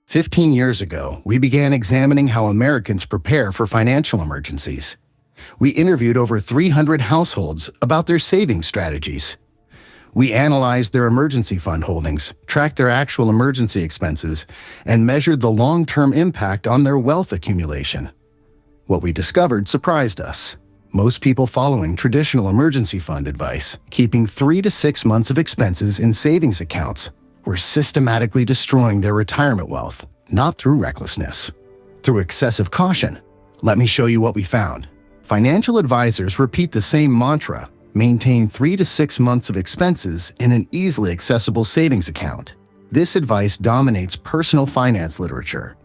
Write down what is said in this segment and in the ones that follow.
15 years ago, we began examining how Americans prepare for financial emergencies. We interviewed over 300 households about their saving strategies. We analyzed their emergency fund holdings, tracked their actual emergency expenses, and measured the long-term impact on their wealth accumulation. What we discovered surprised us. Most people following traditional emergency fund advice, keeping 3 to 6 months of expenses in savings accounts, were systematically destroying their retirement wealth, not through recklessness, through excessive caution. Let me show you what we found. Financial advisors repeat the same mantra: maintain 3 to 6 months of expenses in an easily accessible savings account. This advice dominates personal finance literature.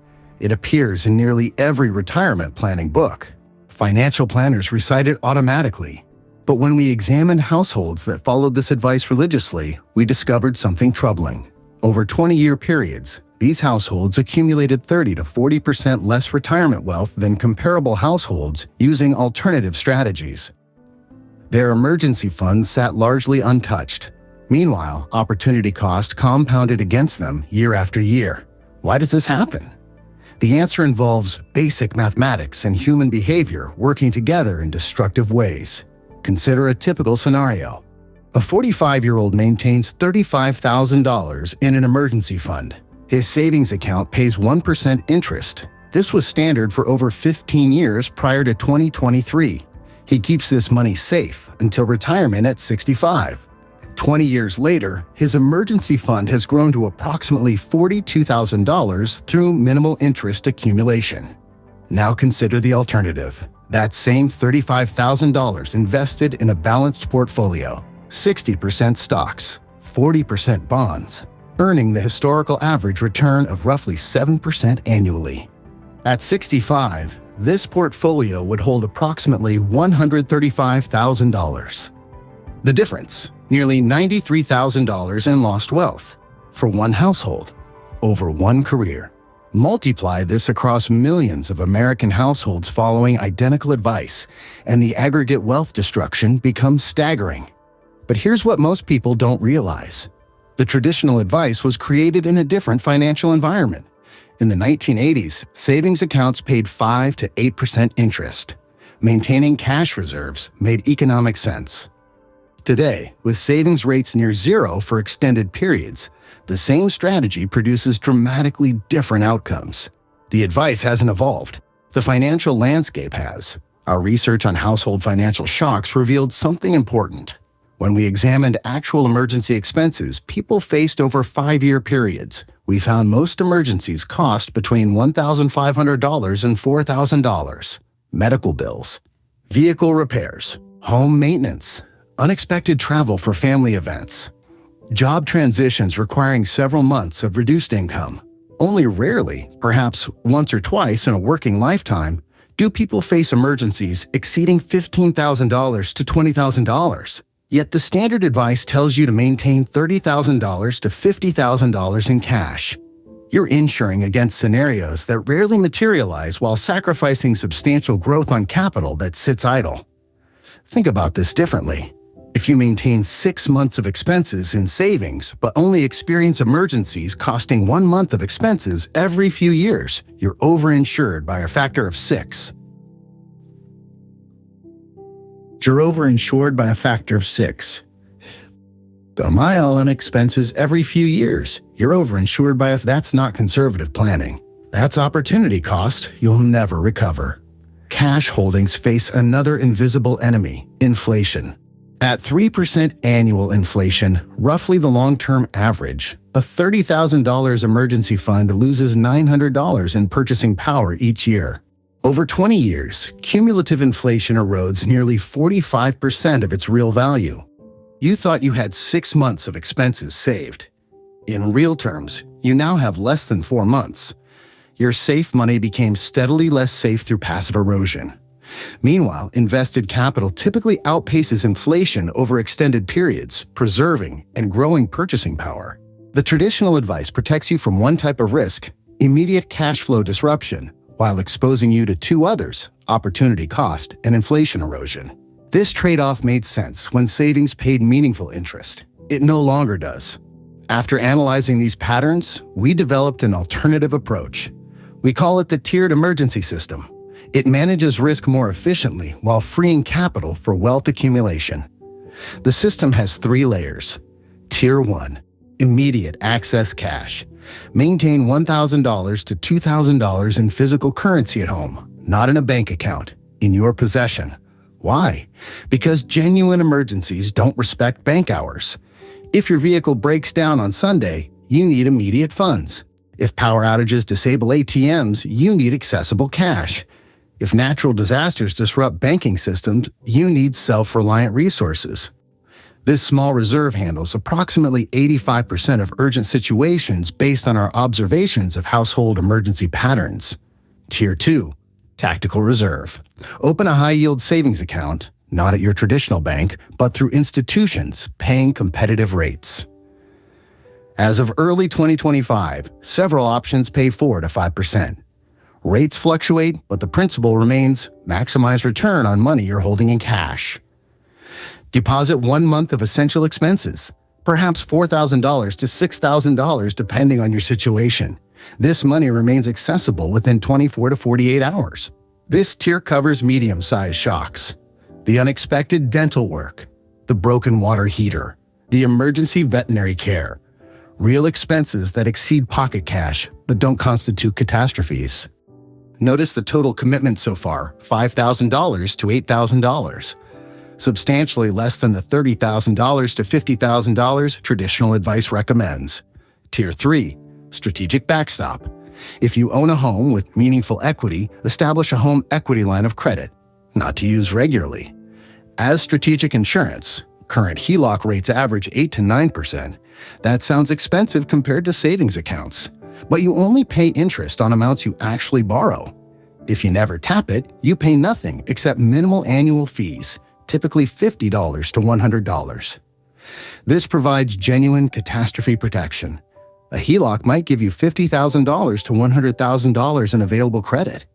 It appears in nearly every retirement planning book. Financial planners recite it automatically. But when we examined households that followed this advice religiously, we discovered something troubling. Over 20-year periods, these households accumulated 30 to 40% less retirement wealth than comparable households using alternative strategies. Their emergency funds sat largely untouched. Meanwhile, opportunity cost compounded against them year after year. Why does this happen? The answer involves basic mathematics and human behavior working together in destructive ways. Consider a typical scenario. A 45-year-old maintains $35,000 in an emergency fund. His savings account pays 1% interest. This was standard for over 15 years prior to 2023. He keeps this money safe until retirement at 65. 20 years later, his emergency fund has grown to approximately $42,000 through minimal interest accumulation. Now consider the alternative. That same $35,000 invested in a balanced portfolio, 60% stocks, 40% bonds, earning the historical average return of roughly 7% annually. At 65, this portfolio would hold approximately $135,000. The difference, nearly $93,000 in lost wealth for one household over one career. Multiply this across millions of American households following identical advice, and the aggregate wealth destruction becomes staggering. But here's what most people don't realize. The traditional advice was created in a different financial environment. In the 1980s, savings accounts paid 5 to 8% interest. Maintaining cash reserves made economic sense. Today, with savings rates near zero for extended periods, the same strategy produces dramatically different outcomes. The advice hasn't evolved. The financial landscape has. Our research on household financial shocks revealed something important. When we examined actual emergency expenses people faced over 5-year periods, we found most emergencies cost between $1,500 and $4,000. Medical bills, vehicle repairs, home maintenance, unexpected travel for family events, job transitions requiring several months of reduced income. Only rarely, perhaps once or twice in a working lifetime, do people face emergencies exceeding $15,000 to $20,000. Yet the standard advice tells you to maintain $30,000 to $50,000 in cash. You're insuring against scenarios that rarely materialize while sacrificing substantial growth on capital that sits idle. Think about this differently. If you maintain 6 months of expenses in savings but only experience emergencies costing 1 month of expenses every few years, you're overinsured by a factor of 6. You're overinsured by a factor of 6. A mile on expenses every few years. You're overinsured by that's not conservative planning. That's opportunity cost you'll never recover. Cash holdings face another invisible enemy, inflation. At 3% annual inflation, roughly the long-term average, a $30,000 emergency fund loses $900 in purchasing power each year. Over 20 years, cumulative inflation erodes nearly 45% of its real value. You thought you had 6 months of expenses saved. In real terms, you now have less than 4 months. Your safe money became steadily less safe through passive erosion. Meanwhile, invested capital typically outpaces inflation over extended periods, preserving and growing purchasing power. The traditional advice protects you from one type of risk, immediate cash flow disruption, while exposing you to 2 others, opportunity cost and inflation erosion. This trade-off made sense when savings paid meaningful interest. It no longer does. After analyzing these patterns, we developed an alternative approach. We call it the tiered emergency system. It manages risk more efficiently while freeing capital for wealth accumulation. The system has 3 layers. Tier 1, immediate access cash. Maintain $1,000 to $2,000 in physical currency at home, not in a bank account, in your possession. Why? Because genuine emergencies don't respect bank hours. If your vehicle breaks down on Sunday, you need immediate funds. If power outages disable ATMs, you need accessible cash. If natural disasters disrupt banking systems, you need self-reliant resources. This small reserve handles approximately 85% of urgent situations based on our observations of household emergency patterns. Tier 2, tactical reserve. Open a high-yield savings account, not at your traditional bank, but through institutions paying competitive rates. As of early 2025, several options pay 4 to 5%. Rates fluctuate, but the principle remains: maximize return on money you're holding in cash. Deposit 1 month of essential expenses, perhaps $4,000 to $6,000 depending on your situation. This money remains accessible within 24 to 48 hours. This tier covers medium-sized shocks, the unexpected dental work, the broken water heater, the emergency veterinary care, real expenses that exceed pocket cash but don't constitute catastrophes. Notice the total commitment so far, $5,000 to $8,000. Substantially less than the $30,000 to $50,000 traditional advice recommends. Tier 3, strategic backstop. If you own a home with meaningful equity, establish a home equity line of credit, not to use regularly. As strategic insurance, current HELOC rates average 8 to 9%. That sounds expensive compared to savings accounts, but you only pay interest on amounts you actually borrow. If you never tap it, you pay nothing except minimal annual fees, typically $50 to $100. This provides genuine catastrophe protection. A HELOC might give you $50,000 to $100,000 in available credit.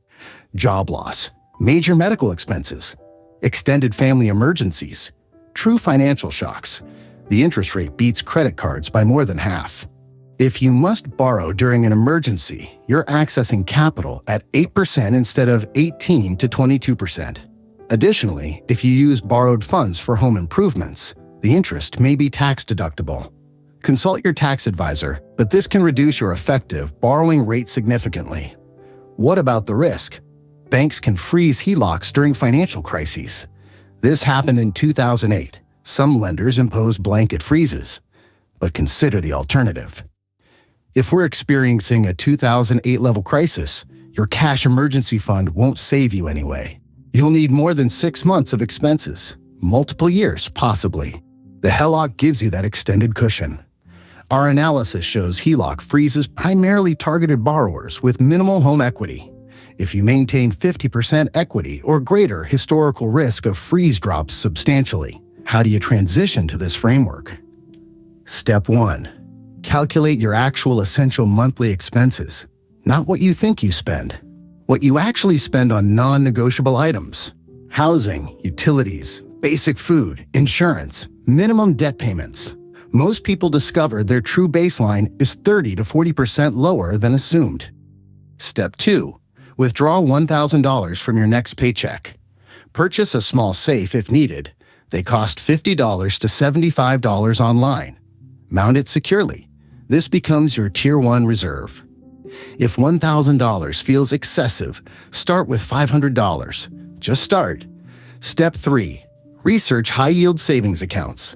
Job loss, major medical expenses, extended family emergencies, true financial shocks. The interest rate beats credit cards by more than half. If you must borrow during an emergency, you're accessing capital at 8% instead of 18 to 22%. Additionally, if you use borrowed funds for home improvements, the interest may be tax deductible. Consult your tax advisor, but this can reduce your effective borrowing rate significantly. What about the risk? Banks can freeze HELOCs during financial crises. This happened in 2008. Some lenders impose blanket freezes, but consider the alternative. If we're experiencing a 2008 level crisis, your cash emergency fund won't save you anyway. You'll need more than 6 months of expenses, multiple years possibly. The HELOC gives you that extended cushion. Our analysis shows HELOC freezes primarily targeted borrowers with minimal home equity. If you maintain 50% equity or greater, historical risk of freeze drops substantially. How do you transition to this framework? Step 1. Calculate your actual essential monthly expenses, not what you think you spend. What you actually spend on non-negotiable items: housing, utilities, basic food, insurance, minimum debt payments. Most people discover their true baseline is 30 to 40% lower than assumed. Step 2. Withdraw $1,000 from your next paycheck. Purchase a small safe if needed. They cost $50 to $75 online. Mount it securely. This becomes your Tier 1 reserve. If $1,000 feels excessive, start with $500. Just start. Step 3. Research high-yield savings accounts.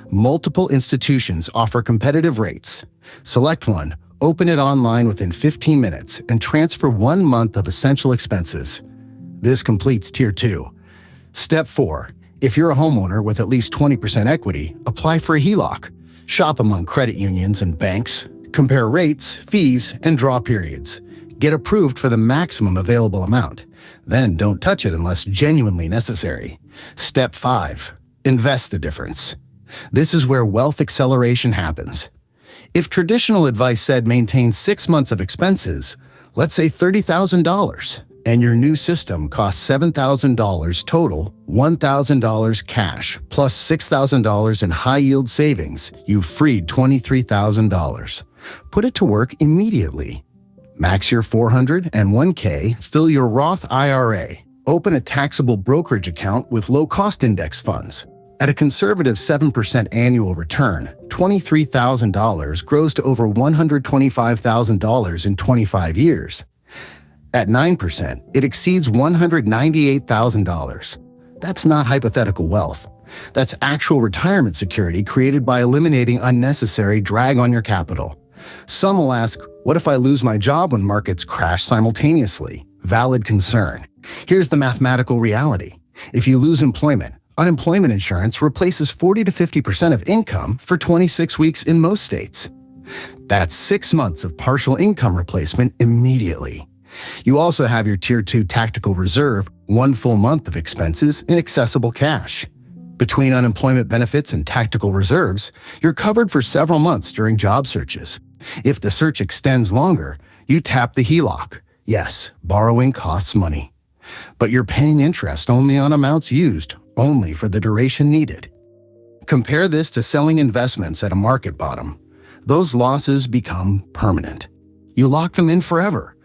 Multiple institutions offer competitive rates. Select one, open it online within 15 minutes, and transfer 1 month of essential expenses. This completes Tier 2. Step 4. If you're a homeowner with at least 20% equity, apply for a HELOC. Shop among credit unions and banks. Compare rates, fees, and draw periods. Get approved for the maximum available amount. Then don't touch it unless genuinely necessary. Step 5. Invest the difference. This is where wealth acceleration happens. If traditional advice said maintain 6 months of expenses, let's say $30,000, And your new system costs $7,000 total, $1,000 cash, plus $6,000 in high-yield savings. You've freed $23,000. Put it to work immediately. Max your 401k, fill your Roth IRA, open a taxable brokerage account with low-cost index funds. At a conservative 7% annual return, $23,000 grows to over $125,000 in 25 years. At 9%, it exceeds $198,000. That's not hypothetical wealth. That's actual retirement security created by eliminating unnecessary drag on your capital. Some will ask, what if I lose my job when markets crash simultaneously? Valid concern. Here's the mathematical reality. If you lose employment, unemployment insurance replaces 40 to 50% of income for 26 weeks in most states. That's 6 months of partial income replacement immediately. You also have your Tier 2 tactical reserve, 1 full month of expenses in accessible cash. Between unemployment benefits and tactical reserves, you're covered for several months during job searches. If the search extends longer, you tap the HELOC. Yes, borrowing costs money. But you're paying interest only on amounts used, only for the duration needed. Compare this to selling investments at a market bottom. Those losses become permanent. You lock them in forever.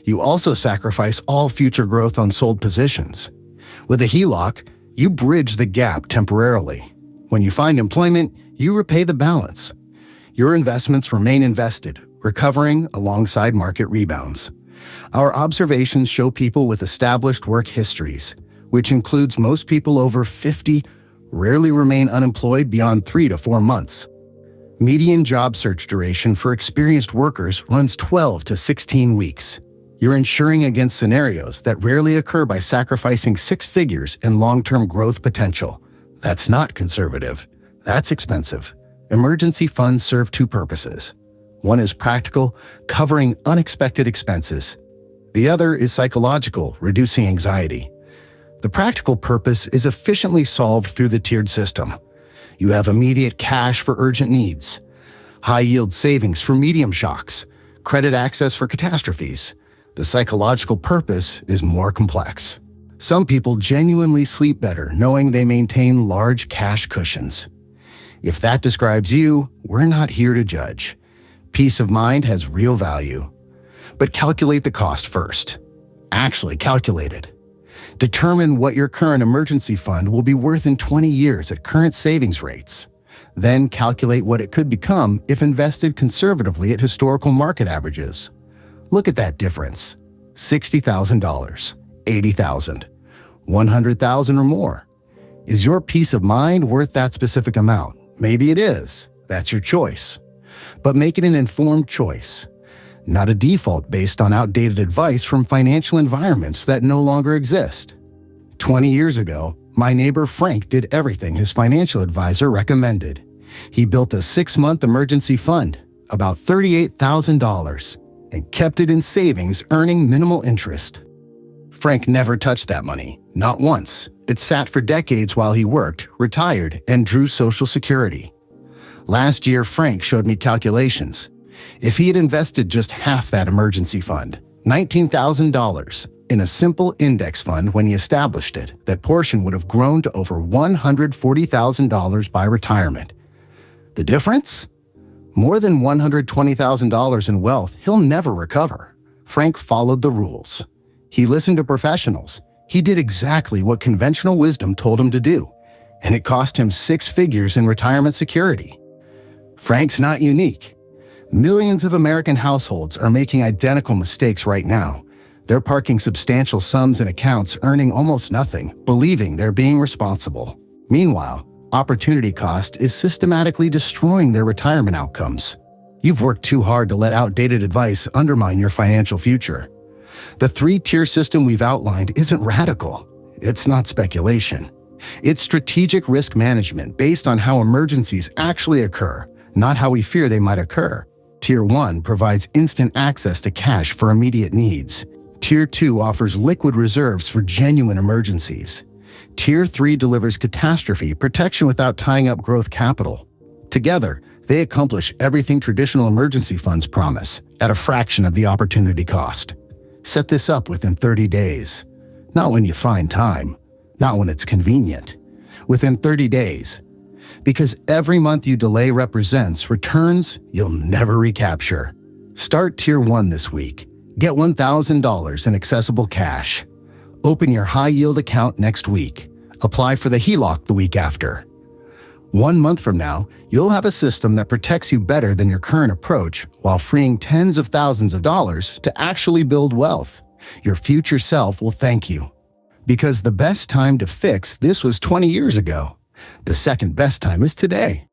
You also sacrifice all future growth on sold positions. With a HELOC, you bridge the gap temporarily. When you find employment, you repay the balance. Your investments remain invested, recovering alongside market rebounds. Our observations show people with established work histories, which includes most people over 50, rarely remain unemployed beyond 3 to 4 months. Median job search duration for experienced workers runs 12 to 16 weeks. You're insuring against scenarios that rarely occur by sacrificing 6 figures in long-term growth potential. That's not conservative. That's expensive. Emergency funds serve 2 purposes. One is practical, covering unexpected expenses. The other is psychological, reducing anxiety. The practical purpose is efficiently solved through the tiered system. You have immediate cash for urgent needs, high-yield savings for medium shocks, credit access for catastrophes. The psychological purpose is more complex. Some people genuinely sleep better knowing they maintain large cash cushions. If that describes you, we're not here to judge. Peace of mind has real value. But calculate the cost first. Actually calculate it. Determine what your current emergency fund will be worth in 20 years at current savings rates. Then calculate what it could become if invested conservatively at historical market averages. Look at that difference. $60,000, $80,000, $100,000 or more. Is your peace of mind worth that specific amount? Maybe it is. That's your choice. But make it an informed choice, not a default based on outdated advice from financial environments that no longer exist. 20 years ago, my neighbor Frank did everything his financial advisor recommended. He built a 6-month emergency fund, about $38,000, and kept it in savings, earning minimal interest. Frank never touched that money, not once. It sat for decades while he worked, retired, and drew Social Security. Last year, Frank showed me calculations. If he had invested just half that emergency fund, $19,000, in a simple index fund when he established it, that portion would have grown to over $140,000 by retirement. The difference? More than $120,000 in wealth he'll never recover. Frank followed the rules. He listened to professionals. He did exactly what conventional wisdom told him to do, and it cost him 6 figures in retirement security. Frank's not unique. Millions of American households are making identical mistakes right now. They're parking substantial sums in accounts, earning almost nothing, believing they're being responsible. Meanwhile, opportunity cost is systematically destroying their retirement outcomes. You've worked too hard to let outdated advice undermine your financial future. The 3-tier system we've outlined isn't radical. It's not speculation. It's strategic risk management based on how emergencies actually occur, not how we fear they might occur. Tier 1 provides instant access to cash for immediate needs. Tier 2 offers liquid reserves for genuine emergencies. Tier 3 delivers catastrophe protection without tying up growth capital. Together, they accomplish everything traditional emergency funds promise, at a fraction of the opportunity cost. Set this up within 30 days. Not when you find time. Not when it's convenient. Within 30 days. Because every month you delay represents returns you'll never recapture. Start Tier 1 this week. Get $1,000 in accessible cash. Open your high-yield account next week. Apply for the HELOC the week after. 1 month from now, you'll have a system that protects you better than your current approach while freeing tens of thousands of dollars to actually build wealth. Your future self will thank you. Because the best time to fix this was 20 years ago. The second best time is today.